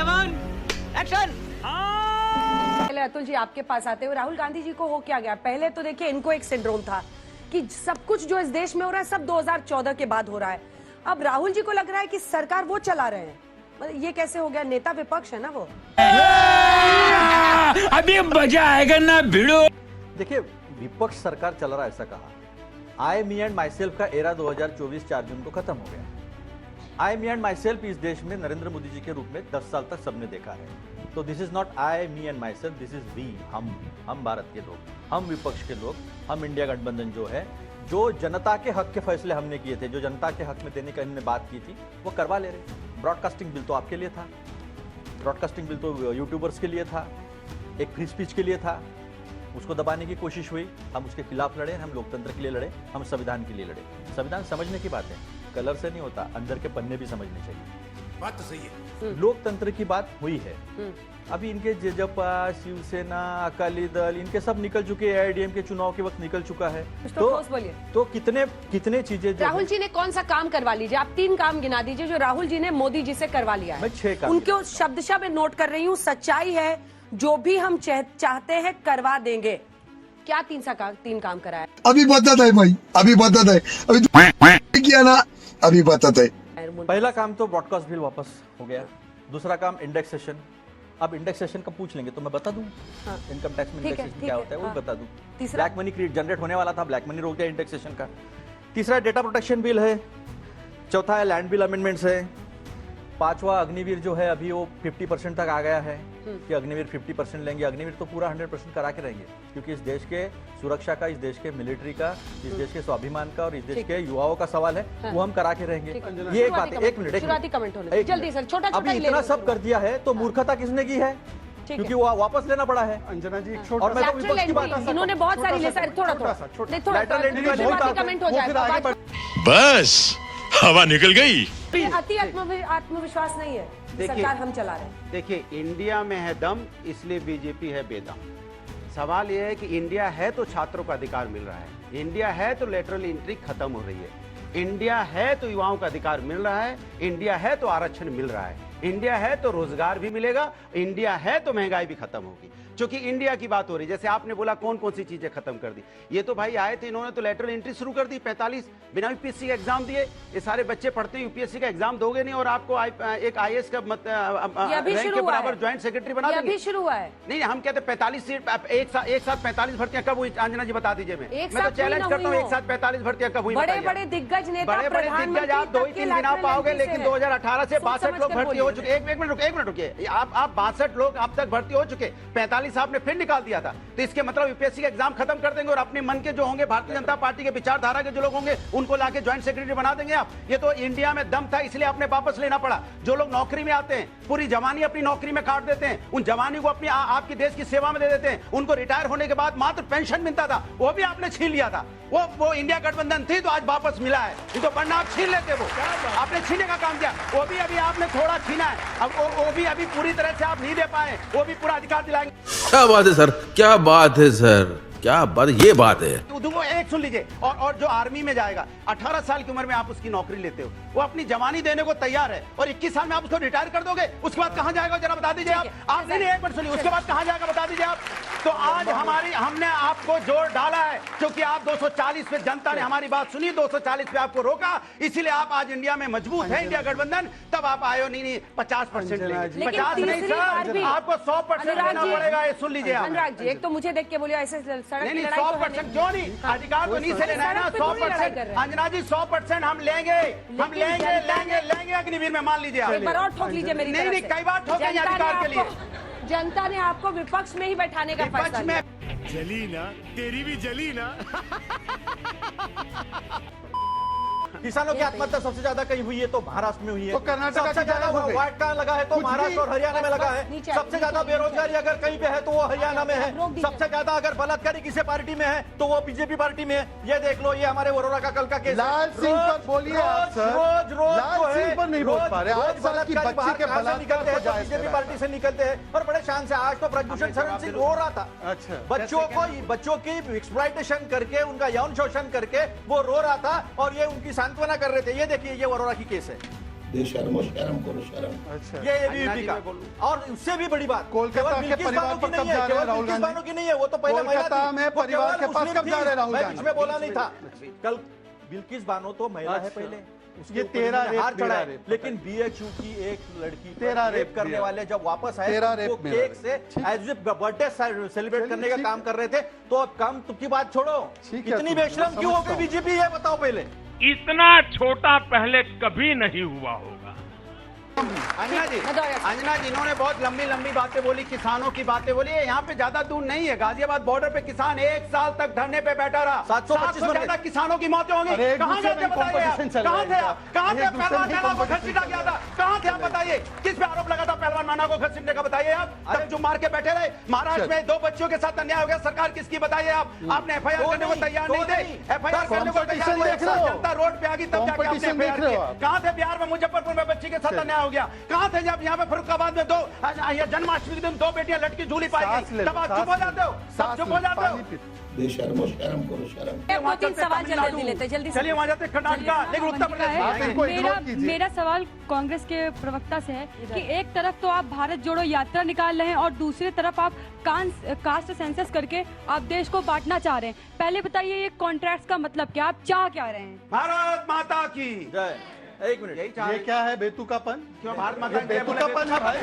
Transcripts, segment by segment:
जवान एक्शन। पहले अतुल जी आपके पास आते हुए, राहुल गांधी जी को हो क्या गया? पहले तो देखिए इनको एक सिंड्रोम था कि सब कुछ जो इस देश में हो रहा है सब 2014 के बाद हो रहा है। अब राहुल जी को लग रहा है कि सरकार वो चला रहे हैं। मतलब ये कैसे हो गया? नेता विपक्ष है ना वो। अभी मजा आएगा ना भिड़ो। देखिए, विपक्ष सरकार चला रहा है ऐसा कहा। आई मी एंड माई सेल्फ का एरा 2024 4 जून को खत्म हो गया। आई मी एंड माई सेल्फ इस देश में नरेंद्र मोदी जी के रूप में 10 साल तक सबने देखा है। तो this is not I me and myself, this is we, हम भारत के लोग, हम विपक्ष के लोग, हम इंडिया गठबंधन जो है, जो जनता के हक के फैसले हमने किए थे, जो जनता के हक में देने की हमने बात की थी, वो करवा ले रहे। ब्रॉडकास्टिंग बिल तो आपके लिए था, ब्रॉडकास्टिंग बिल तो यूट्यूबर्स के लिए था, एक फ्री स्पीच के लिए था, उसको दबाने की कोशिश हुई, हम उसके खिलाफ लड़े, हम लोकतंत्र के लिए लड़े, हम संविधान के लिए लड़े। संविधान समझने की बात है, कलर से नहीं होता, अंदर के पन्ने भी समझने चाहिए। बात तो सही है। लोकतंत्र की बात हुई है। अभी इनके जेजपा, शिवसेना, अकाली दल, इनके सब निकल चुके हैं, एआईडीएम के चुनाव के वक्त निकल चुका है। तो कितने चीजें राहुल जी ने कौन सा काम करवा लीजिए? आप 3 काम गिना दीजिए जो राहुल जी ने मोदी जी से करवा लिया है। मैं 6 काम उनके शब्दशः में नोट कर रही हूँ। सच्चाई है, जो भी हम चाहते हैं करवा देंगे। क्या 3 काम कराया? अभी बताता है भाई, अभी बताता है, अभी किया ना, अभी बताता है। पहला काम तो ब्रॉडकास्ट बिल वापस हो गया। दूसरा काम इंडेक्सेशन। अब इंडेक्सेशन का पूछ लेंगे तो मैं बता दूं। हाँ। इनकम टैक्स में इंडेक्सेशन क्या होता है वो बता दूं। तीसरा ब्लैक मनी क्रिएट जनरेट होने वाला था, ब्लैक मनी रोक दिया इंडेक्सेशन का। तीसरा डेटा प्रोटेक्शन बिल है। चौथा है लैंड बिल अमेंडमेंट्स है। पांचवा अग्निवीर जो है अभी वो 50% तक आ गया है कि अग्निवीर 50% लेंगे। अग्निवीर तो पूरा 100% करा के रहेंगे, क्योंकि इस देश के सुरक्षा का, इस देश के मिलिट्री का, इस देश के स्वाभिमान का और इस देश के युवाओं का सवाल है। वो हम करा के रहेंगे। ये एक बात है। 1 मिनट जल्दी सर, छोटा अभी इतना सब कर दिया है तो मूर्खता किसने की है? क्योंकि वो वापस लेना पड़ा है। अंजना जी एक और मैं तो विपक्ष की बात इन्होंने बहुत सारी ले सर, थोड़ा कमेंट हो जाएगा। बस हवा निकल गई। अति आत्मविश्वास नहीं है। सरकार हम चला रहे हैं। देखिए, इंडिया में है दम, इसलिए बीजेपी है बेदम। सवाल यह है कि इंडिया है तो छात्रों का अधिकार मिल रहा है, इंडिया है तो लेटरल एंट्री खत्म हो रही है, इंडिया है तो युवाओं का अधिकार मिल रहा है, इंडिया है तो आरक्षण मिल रहा है, इंडिया है तो रोजगार भी मिलेगा, इंडिया है तो महंगाई भी खत्म होगी। क्योंकि इंडिया की बात हो रही, जैसे आपने बोला कौन कौन सी चीजें खत्म कर दी। ये तो भाई आए थे, इन्होंने तो लेटरल एंट्री शुरू कर दी। 45 बिना यूपीएससी का एग्जाम दिए। ये सारे बच्चे पढ़ते हैं, यूपीएससी का एग्जाम दोगे नहीं और आपको एक आईएएस का रैंक के बराबर ज्वाइंट सेक्रेटरी बना देंगे। शुरू हुआ है। नहीं, हम कहते 45 सीट एक साथ 45 भर्तियां कब हुई? अंजना जी बता दीजिए। मैं तो चैलेंज करता हूँ, एक साथ 45 भर्तियां कब हुई? बड़े बड़े दिग्गज नेता, बड़े दिग्गज आप 2 ही 3 गिना पाओगे, लेकिन 2018 से 62 लोग भर्ती हो चुके। एक मिनट रुकिए। आप 62 लोग अब तक भर्ती हो चुके, 45 आपने फिर निकाल दिया था। तो इसके मतलब यूपीएससी का एग्जाम खत्म कर देंगे और अपने मन के जो होंगे, भारतीय जनता पार्टी के विचारधारा के जो लोग होंगे, उनको लाके ज्वाइंट सेक्रेटरी बना देंगे आप। ये तो इंडिया में दम था, इसलिए आपने वापस लेना पड़ा। जो लोग नौकरी में आते हैं, पूरी जवानी अपनी नौकरी में काट देते हैं, उन जवानी को अपनी आपकी देश की सेवा में दे देते हैं। उनको रिटायर होने के बाद मात्र पेंशन मिलता था, वो भी आपने छीन लिया था। वो इंडिया गठबंधन थी तो आज वापस मिला है, तो वरना आप छीन लेते। वो आपने छीनने का काम किया, वो भी अभी आपने थोड़ा छीना है। अब वो भी अभी पूरी तरह से आप नहीं दे पाए, वो भी पूरा अधिकार दिलाएंगे। क्या बात है सर, क्या बात है सर, क्या बात, ये बात है। वो एक सुन लीजिए, और जो आर्मी में जाएगा 18 साल की उम्र में आप उसकी नौकरी लेते हो, वो अपनी जवानी देने को तैयार है और 21 साल में आप उसको रिटायर कर दोगे, उसके बाद कहां जाएगा जरा बता दीजिए आप नहीं, एक मिनट सुनिए, उसके बाद कहां जाएगा बता दीजिए आप। तो आज हमने आपको जोर डाला है, क्योंकि आप 240 पे जनता ने हमारी बात सुनी, 240 पे आपको रोका, इसीलिए आप आज इंडिया में मजबूत है, इंडिया गठबंधन। तब आप आयो नहीं 50% 50 नहीं सर, आपको 100% लेना पड़ेगा। ये सुन लीजिए आप। अनुराग जी, एक तो मुझे देख के बोलिए ऐसे नहीं 100% क्यों नहीं, अधिकार तो नहीं से लेना है ना। 100% अंजना जी 100% हम लेंगे अग्निवीर में, मान लीजिए आप। एक बार और ठोक लीजिए मेरी तरफ से। नहीं, कई बार ठोके अधिकार के लिए। जनता ने आपको विपक्ष में ही बैठाने का फैसला लिया। जली ना, तेरी भी जली ना। किसानों की आत्महत्या सबसे ज्यादा कहीं हुई है तो महाराष्ट्र में हुई है। तो कर्नाटक सबसे ज्यादा व्हाइट कार्ड लगा है तो महाराष्ट्र और हरियाणा में लगा है। सबसे ज्यादा बेरोजगारी अगर कहीं पे है तो वो हरियाणा में है। सबसे ज्यादा अगर बलात्कारी किसी पार्टी में है तो वो बीजेपी पार्टी में है। ये देख लो, ये हमारे वरोरा का कल का केस। लाल सिंह पर बोलिए आप सर। रोज लाल सिंह पर नहीं बोल पा रहे। आज बलात्कारी बच्चे के बाहर निकलते हैं तो बीजेपी पार्टी से निकलते हैं और बड़े शान से। आज तो ब्रजभूषण शरण सिंह रो रहा था। अच्छा, बच्चों की एक्सप्लॉयटेशन करके, उनका यौन शोषण करके वो रो रहा था और ये उनकी सांत्वना कर रहे थे। ये देखिए, ये वरोरा की केस है। शर्म करो शर्म। अच्छा ये एबीवीपी का। और उससे भी बड़ी बात, कोलकाता केवल के बिल्किस परिवार बानो पर की नहीं कब जा है, रहे हैं केवल राहुल बिल्किस गांधी? बानो की नहीं है, वो तो पहले महिला कोलकाता थी। में वो परिवार केवल के पास मुस्लिम कब जा थी। रहे हैं राहुल मैं गांधी? बीच में बोला नहीं था। कल बिल्किस बानो तो महिला है अच्छा। पहले, उसके ये ऊपर तेरा इन्होंने रेप, हार मेरा चढ़ाए, रेप, लेकिन बीएचयू की एक लड़की पर तेरा रेप रेप, करने मेरा वाले जब वापस आए तेरा तो रेप, वो मेरा केक रेप। से ठीक। एज इफ बर्थडे सेलिब्रेट करने का ठीक काम कर रहे थे। तो अब काम की बात छोड़ो, ठीक है, इतनी तुम बेशरम क्यों हो समझता गई हूं। बीजेपी, ये बताओ पहले। इतना छोटा पहले कभी नहीं हुआ होगा। अंजना जी, मैं दोहरा सकती हूँ। अंजना जी, इन्होंने बहुत लंबी लंबी बातें बोली, किसानों की बातें बोली। यहाँ पे ज्यादा दूर नहीं है, गाजियाबाद बॉर्डर पे किसान 1 साल तक धरने पे बैठा रहा। 725 से ज्यादा किसानों की मौतें होंगी। अरे एक कहाँ दूसरे गए थे में बताइए आप? competition चल रहा कहाँ है थे इनका। आप? कहाँ थे एक आप? दूसरे पहलवान में मैना को competition घसीटा गया था, कहाँ थे आप बताइए? किस पे आरोप लगा था पहलवान मैना को घसीटने का, बताइए आप? तब जो मार के बैठे रहे। महाराष्ट्र में 2 बच्चियों के साथ अन्याय हो गया, सरकार किसकी बताइए आप? आपने एफआईआर करने को तैयार नहीं थे। एफआईआर करने को तैयार competition देख रहे हो? जनता रोड पे आ गई, तब जाके आपने Competition एफआईआर देख रहे हो किया। आप? कहाँ थे बिहार में मुजफ्फरपुर में बच्ची के साथ अन्याय हो गया? कहाँ थे जब यहाँ पे फरुखाबाद में जन्माष्टमी के दिन 2 बेटियां लटकी झूली पाई सांस गई? ले लो, तब आप सांस चुप हो ले लो, जाते हो, सब सांस चुप ले हो लो, जाते हो। पानी पी- शर्म करो शर्म। 2-3 सवाल जल्दी लेते, जल्दी से। चलिए वहां जाते कर्नाटका, लेकिन उत्तर प्रदेश में आप आएंगे। इनको इग्नोर कीजिए। मेरा सवाल कांग्रेस के प्रवक्ता से है कि एक तरफ तो आप भारत जोड़ो यात्रा निकाल रहे हैं और दूसरी तरफ आप कास्ट सेंसस करके आप देश को बांटना चाह रहे हैं। पहले बताइए ये कॉन्ट्रैक्ट का मतलब क्या, आप चाह क्या रहे हैं? भारत माता की जय। एक मिनट, यही चाह ये रहे क्या है बेतुकापन? क्यों भारत ये माता की जय बोले? बेतुकापन है भाई।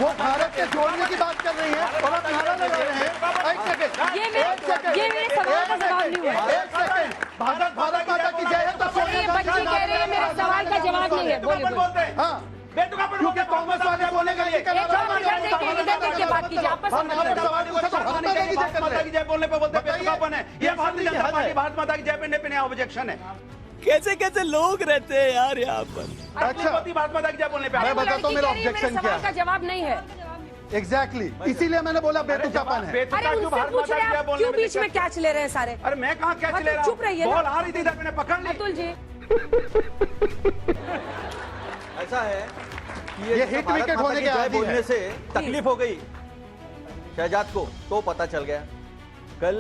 वो भारत के जोड़ने की बात कर रही है और आप नारा लगा रहे हैं। एक सेकंड, ये एक सेकंड, ये मेरे सवाल का जवाब नहीं हुआ। एक सेकंड, भारत माता की जय है तो सोनिया ये गांधी बच्ची कह रही है मेरे सवाल का जवाब नहीं है। बोलिए, बेतुकापन बोलिए। बोलते हैं। हाँ, बेतुकापन क्योंकि कांग्रेस वाले बोलने के लिए एक और इधर देखिए, इधर देखिए, बात कीजिए, आपस में मत लड़ो। भारत माता की जय बोलने पे बोलते हैं बेतुकापन है। ये भारतीय जनता पार्टी भारत माता की जय पे नया ऑब्जेक्शन है। कैसे कैसे लोग रहते हैं यार यहाँ पर। अच्छा, भारत माता की जय बोलने पे मैं बताता हूँ मेरा लड़की कह रही है, ऑब्जेक्शन मेरे क्या सवाल का है। जवाब नहीं है। एग्जैक्टली, इसीलिए मैंने बोला बेतुकापन है। अरे उनसे पूछ रहे हैं आप क्यों बीच में कैच ले रहे हैं सारे? अरे मैं कहाँ कैच हाँ, ले तो रहा चुप रहिए ना। बॉल आ रही थी इधर, मैंने पकड़ ली। अतुल जी, ऐसा है कि ये जब हिट भारत विकेट माता होने की के जय आदी है। बोलने से तकलीफ हो गई शहजाद को, तो पता चल गया। कल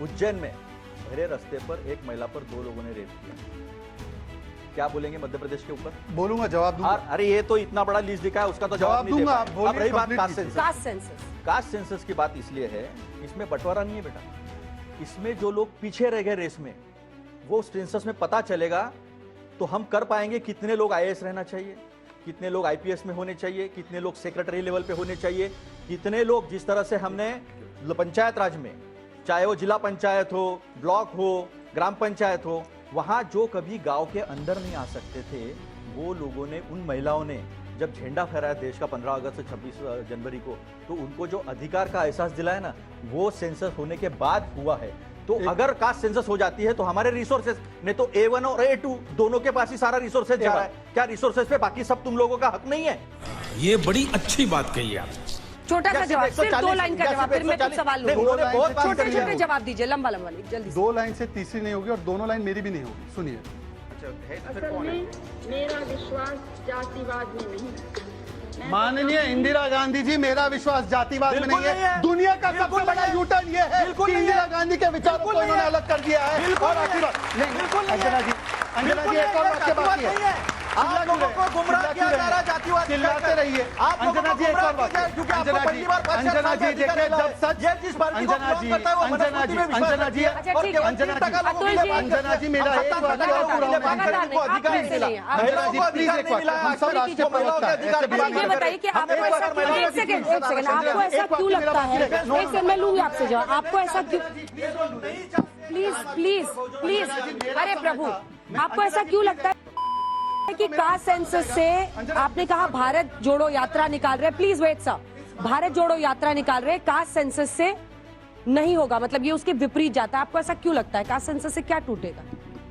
उज्जैन में भरे रास्ते पर एक महिला पर 2 लोगों ने रेप किया। क्या बोलेंगे मध्य प्रदेश के ऊपर? बोलूंगा, जवाब दूंगा। अरे ये तो इतना बड़ा लिस्ट दिखा है, उसका तो जवाब नहीं दे दूंगा, पाए। आप बोलिए, अब रही बात complete कास्ट कीजिए। Census. Caste census. Caste census की बात इसलिए है, इसमें बंटवारा नहीं है बेटा। इसमें जो लोग पीछे रह गए रेस में, वो सेंसस में पता चलेगा तो हम कर पाएंगे कितने लोग आईएएस रहना चाहिए, कितने लोग आईपीएस में होने चाहिए, कितने लोग सेक्रेटरी लेवल पे होने चाहिए, कितने लोग जिस तरह से हमने पंचायत राज में, चाहे वो जिला पंचायत हो, ब्लॉक हो, ग्राम पंचायत हो, वहां जो कभी गांव के अंदर नहीं आ सकते थे, वो लोगों ने, उन महिलाओं ने जब झंडा फहराया देश का 15 अगस्त से 26 जनवरी को, तो उनको जो अधिकार का एहसास दिलाया ना, वो सेंसस होने के बाद हुआ है। तो अगर कास्ट सेंसस हो जाती है तो हमारे रिसोर्सेज, नहीं तो A1 और A2 दोनों के पास ही सारा रिसोर्सेज जा रहा है। क्या रिसोर्सेज पे बाकी सब तुम लोगों का हक नहीं है? ये बड़ी अच्छी बात कही आप। छोटा सा जवाब, सिर्फ 2 लाइन का जवाब, फिर मैं कुछ सवाल नहीं, लूंगा। उन्होंने बहुत बात छोटे करी छोटे है। जवाब दीजिए, लंबा लंबा नहीं, जल्दी से। 2 लाइन से तीसरी नहीं होगी और दोनों लाइन मेरी भी नहीं होगी। सुनिए, असल में मेरा विश्वास जातिवाद में नहीं। माननीय इंदिरा गांधी जी, मेरा विश्वास जातिवाद में बिल्कुल नहीं नहीं है। है। दुनिया का बिल्कुल सबसे बड़ा नहीं है। यूटर्न ये है बिल्कुल कि नहीं इंदिरा है। गांधी के विचारों बिल्कुल को नहीं इन्होंने है। अलग कर दिया है। बिल्कुल और नहीं आखिरी है। बात, नहीं, बिल्कुल नहीं अंजना है। जी, अंजना जी, एक और वाक्य बाकी है। आप लोगों को गुमराह किया जा रहा है जातिवाद चिल्लाते रहिए। आप लोगों अंजना को जी, एक गुमराह और बात, किया जाए, क्योंकि आपको अंजना पहली बार जी, 5 अंजना जी, देखिए जब सच, ये जिस पार्टी को अंजना जी, belong करता है, वो अंजना मनुस्मृति जी, में विश्वास अंजना जी, रखता है। अच्छा, और ठीक केवल है। 30 टका लोगों अतुल के लिए जी, बात करते हैं। अंजना जी, मेरा हम एक 70 वाक्य टका और लोगों के लिए बात पूरा करने को होना है। अधिकार आप नहीं मिला। नहीं, आप महिलाओं को नहीं, अधिकार प्लीज, नहीं मिला है। हम सब राष्ट्रीय महिलाओं के प्रवक्ता अधिकार हैं। के बारे में ये बताइए कि आपको ऐसा क्यों, एक सेकंड, आपको ऐसा क्यों लगता है, एक सेकंड मैं लूंगी आपसे जवाब, आपको ऐसा क्यों, प्लीज प्लीज प्लीज, अरे प्रभु, आपको ऐसा क्यों लगता है कि कास्ट सेंसस से, आपने कहा भारत जोड़ो यात्रा निकाल रहे, प्लीज वेट साहब, भारत जोड़ो यात्रा निकाल रहे, कास्ट सेंसस से नहीं होगा, मतलब ये उसके विपरीत जाता है, आपको ऐसा क्यों लगता है? कास्ट सेंसस से क्या टूटेगा?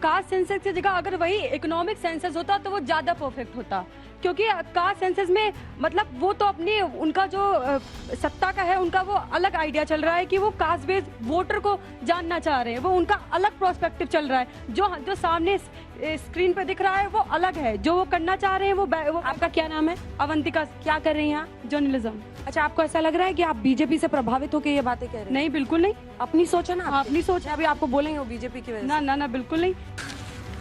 कास्ट सेंसस की जगह अगर वही इकोनॉमिक सेंसस होता तो वो ज्यादा परफेक्ट होता, क्योंकि कास्ट सेंसस में मतलब वो तो अपनी, उनका जो सत्ता का है, उनका वो अलग आइडिया चल रहा है कि वो कास्ट बेस्ड वोटर को जानना चाह रहे हैं, वो उनका अलग प्रोस्पेक्टिव चल रहा है, जो सामने स्क्रीन पे दिख रहा है वो अलग है, जो वो करना चाह रहे हैं वो आपका क्या नाम है? अवंतिका। क्या कर रही हैं आप? जर्नलिज्म। अच्छा, आपको ऐसा लग रहा है कि आप बीजेपी से प्रभावित होकर ये बातें कह रहे हैं? नहीं, बिल्कुल नहीं। अपनी सोच है ना, आपकी? अपनी सोच है। अभी आपको बोलेंगे वो बीजेपी की वजह से। ना ना ना, बिल्कुल नहीं।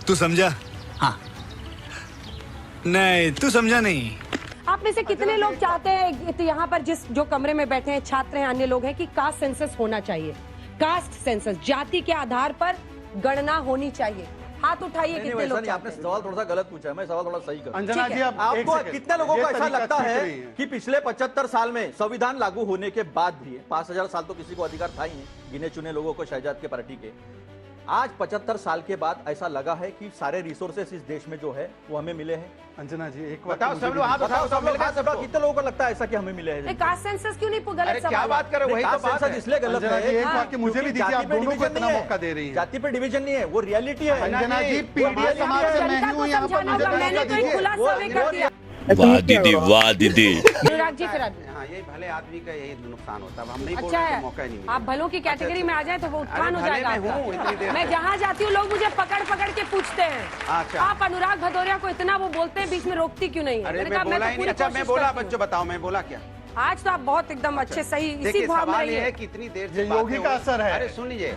तू समझा? हाँ। नहीं तू समझा नहीं। आप में से कितने लोग चाहते हैं तो यहाँ पर जो कमरे में बैठे हैं, छात्र हैं, अन्य लोग हैं, कि कास्ट सेंसस होना चाहिए? कास्ट सेंसस, जाति के आधार पर गणना होनी चाहिए। हाथ उठाइए कितने लोग? आपने सवाल थोड़ा सा गलत पूछा है, मैं सवाल थोड़ा सही करूं। अंजना जी, आपको कितने लोगों को ऐसा लगता है कि कि पिछले 75 साल में संविधान लागू होने के बाद भी 5000 साल तो किसी को अधिकार था ही नहीं, गिने चुने लोगों को, शहजाद के पार्टी के, आज 75 साल के बाद ऐसा लगा है कि सारे रिसोर्सेस इस देश में जो है वो हमें मिले हैं? अंजना जी एक बताओ सब लोग, बताओ सब लोग, कितने लोगों को लगता है ऐसा कि हमें मिले हैं? कास्ट सेंसस क्यों नहीं गलत सवाल? क्या बात कर रहे हो? वही तो बात है। इसलिए गलत है। एक वाक्य मुझे भी दीजिए, आप दोनों को इतना मौका दे रही हैं। जाति पे डिवीजन नहीं है, वो रियलिटी है। अंजना जी, पीड़ित समाज से मैं ही हूँ यहाँ पर, मुझे मैंने तो एक खुला सर्वे कर दिया। वाह दीदी, वाह दीदी। अनुराग जी, फिर हाँ, यही भले आदमी का यही नुकसान होता है। हम नहीं बोल अच्छा रहे है, तो मौका ही नहीं आप भलों की कैटेगरी में आ जाए तो वो उत्थान हो भले जाएगा में हूँ इतनी देर आपका। मैं से। जहाँ जाती हूँ लोग मुझे पकड़ पकड़ के पूछते हैं, अच्छा। आप अनुराग भदौरिया को इतना वो बोलते हैं, बीच में रोकती क्यों नहीं है? अरे मैंने मैं कहा, बोला तो ही नहीं। पूरी अच्छा मैं कोशिश बोला, करती हूँ। बच्चों बताओ मैं बोला क्या? आज तो आप बहुत एकदम अच्छे सही इसी देखिए भाव में सवाल ये रहिए। है कि इतनी देर से ये बातें योगी का हो- असर है। अरे सुन लीजिए,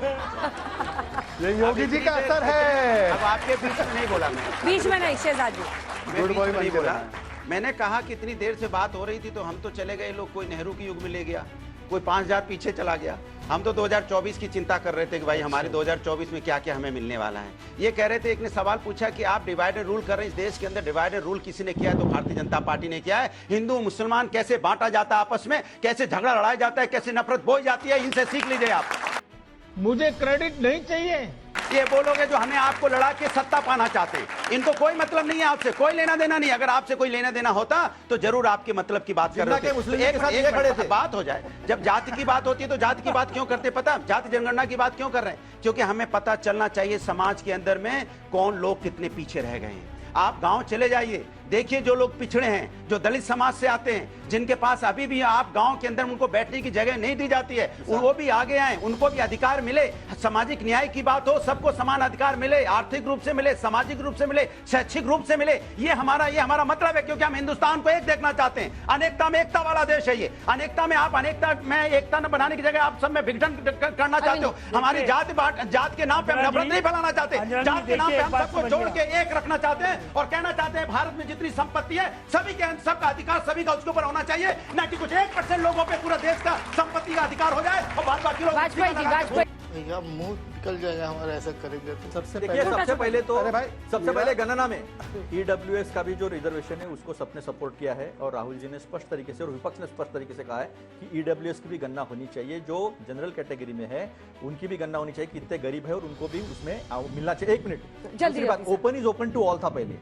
ये योगी जी का असर है। अब आपके बीच में नहीं बोला मैं, बीच में नहीं शहजाद जी। मैं गुड बीच बॉय में नहीं बन के बोला। रहना। मैंने कहा कि इतनी देर से बात हो रही थी तो हम तो चले गए लोग, कोई नेहरू के युग में ले गया, कोई 5000 पीछे चला गया। हम तो 2024 की चिंता कर रहे थे कि भाई हमारे 2024 में क्या क्या हमें मिलने वाला है। ये कह रहे थे, एक ने सवाल पूछा कि आप डिवाइडेड रूल कर रहे हैं, इस देश के अंदर डिवाइडेड रूल किसी ने किया है? तो भारतीय जनता पार्टी ने किया है। हिंदू मुसलमान कैसे बांटा जाता है आपस में, कैसे झगड़ा लड़ाया जाता है, कैसे नफरत बोई जाती है, इनसे सीख लीजिए आप। मुझे क्रेडिट नहीं चाहिए। ये बोलोगे जो हमें आपको लड़ा के सत्ता पाना चाहते हैं, इनको कोई मतलब नहीं है आपसे, कोई लेना देना नहीं। अगर आपसे कोई लेना देना होता तो जरूर आपके मतलब की बात कर रहे थे। मुस्लिम के साथ ये खड़े थे। बात हो जाए, जब जाति की बात होती है तो जाति की बात क्यों करते पता? जाति जनगणना की बात क्यों कर रहे हैं? क्योंकि हमें पता चलना चाहिए समाज के अंदर में कौन लोग कितने पीछे रह गए हैं। आप गांव चले जाइए, देखिए जो लोग पिछड़े हैं, जो दलित समाज से आते हैं, जिनके पास अभी भी आप गांव के अंदर उनको बैठने की जगह नहीं दी जाती है, वो भी आगे आए, उनको भी अधिकार मिले। सामाजिक न्याय की बात हो, सबको समान अधिकार मिले, आर्थिक रूप से मिले, सामाजिक रूप से मिले, शैक्षिक रूप से मिले। ये हमारा मतलब है, क्योंकि हम हिंदुस्तान को एक देखना चाहते हैं। अनेकता में एकता वाला देश है ये। अनेकता में आप अनेकता में एकता न बनाने की जगह आप सब में विघटन करना चाहते हो। हमारी जात के नाम पे हम नफरत नहीं फैलाना चाहते, जात के नाम पे हम सबको जोड़ के एक रखना चाहते हैं और कहना चाहते हैं भारत में जितनी संपत्ति है सभी के सबका अधिकार सभी का उसके ऊपर होना चाहिए, ना कि कुछ 1% लोगों पे पूरा देश का संपत्ति का अधिकार हो जाए और बाद बाकी लोग वाजपेयी जी, वाजपेयी भैया मुंह निकल जाएगा हमारा, ऐसा करेंगे तो। सबसे देखिए, सबसे पहले तो अरे भाई, सबसे पहले गणना में ईडब्ल्यूएस का भी जो रिजर्वेशन है उसको सबने सपोर्ट किया है और राहुल जी ने स्पष्ट तरीके से और विपक्ष ने स्पष्ट तरीके से कहा है कि ईडब्ल्यूएस की भी गणना होनी चाहिए। जो जनरल कैटेगरी में है उनकी भी गणना होनी चाहिए, कितने गरीब है और उनको भी उसमें मिलना चाहिए। एक मिनट, जल्दी दूसरी बात, open is open to all था पहले,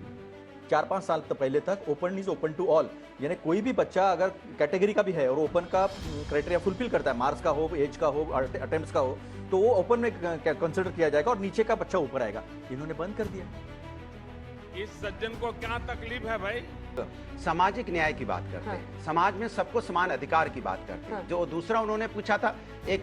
4-5 साल पहले तक open is open to all, यानी कोई भी बच्चा अगर कैटेगरी का भी है और ओपन का क्राइटेरिया फुलफिल करता है, मार्क्स का हो, एज का हो, अटेम्प्ट्स का हो, तो वो ओपन में कंसिडर किया जाएगा और नीचे का बच्चा ऊपर आएगा। इन्होंने बंद कर दिया। इस सज्जन को क्या तकलीफ है भाई? सामाजिक न्याय की बात करते हैं, समाज में सबको समान अधिकार की बात करते हैं। जो दूसरा उन्होंने पूछा था एक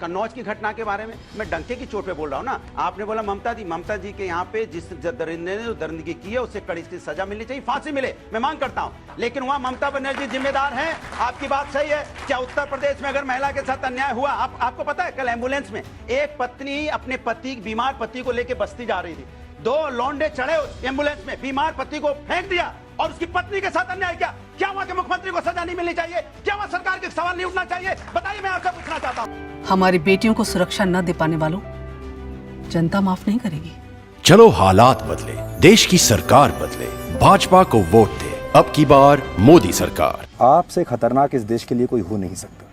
कन्नौज की घटना के बारे में, मैं डंके की चोट पे बोल रहा हूँ ना। आपने बोला ममता जी के यहाँ पे जिस दरिंदे ने दरिंदगी की है उसे कड़ी से सजा मिलनी चाहिए, फांसी मिले, मैं मांग करता हूँ। लेकिन वहाँ ममता बनर्जी जिम्मेदार हैं। आपकी बात सही है, क्या उत्तर प्रदेश में अगर महिला के साथ अन्याय हुआ, आपको पता है कल एम्बुलेंस में एक पत्नी अपने बीमार पति को लेकर बस्ती जा रही थी, 2 लौंडे चढ़े उस एम्बुलेंस में, बीमार पति को फेंक दिया और उसकी पत्नी के साथ अन्याय किया। क्या वहां के मुख्यमंत्री को सजा नहीं मिलनी चाहिए? क्या वहां सरकार के सवाल नहीं उठना चाहिए? बताइए, मैं आपसे पूछना चाहता हूं। हमारी बेटियों को सुरक्षा न दे पाने वालों जनता माफ नहीं करेगी। चलो हालात बदले, देश की सरकार बदले, भाजपा को वोट दे। अब की बार मोदी सरकार। आपसे खतरनाक इस देश के लिए कोई हो नहीं सकता।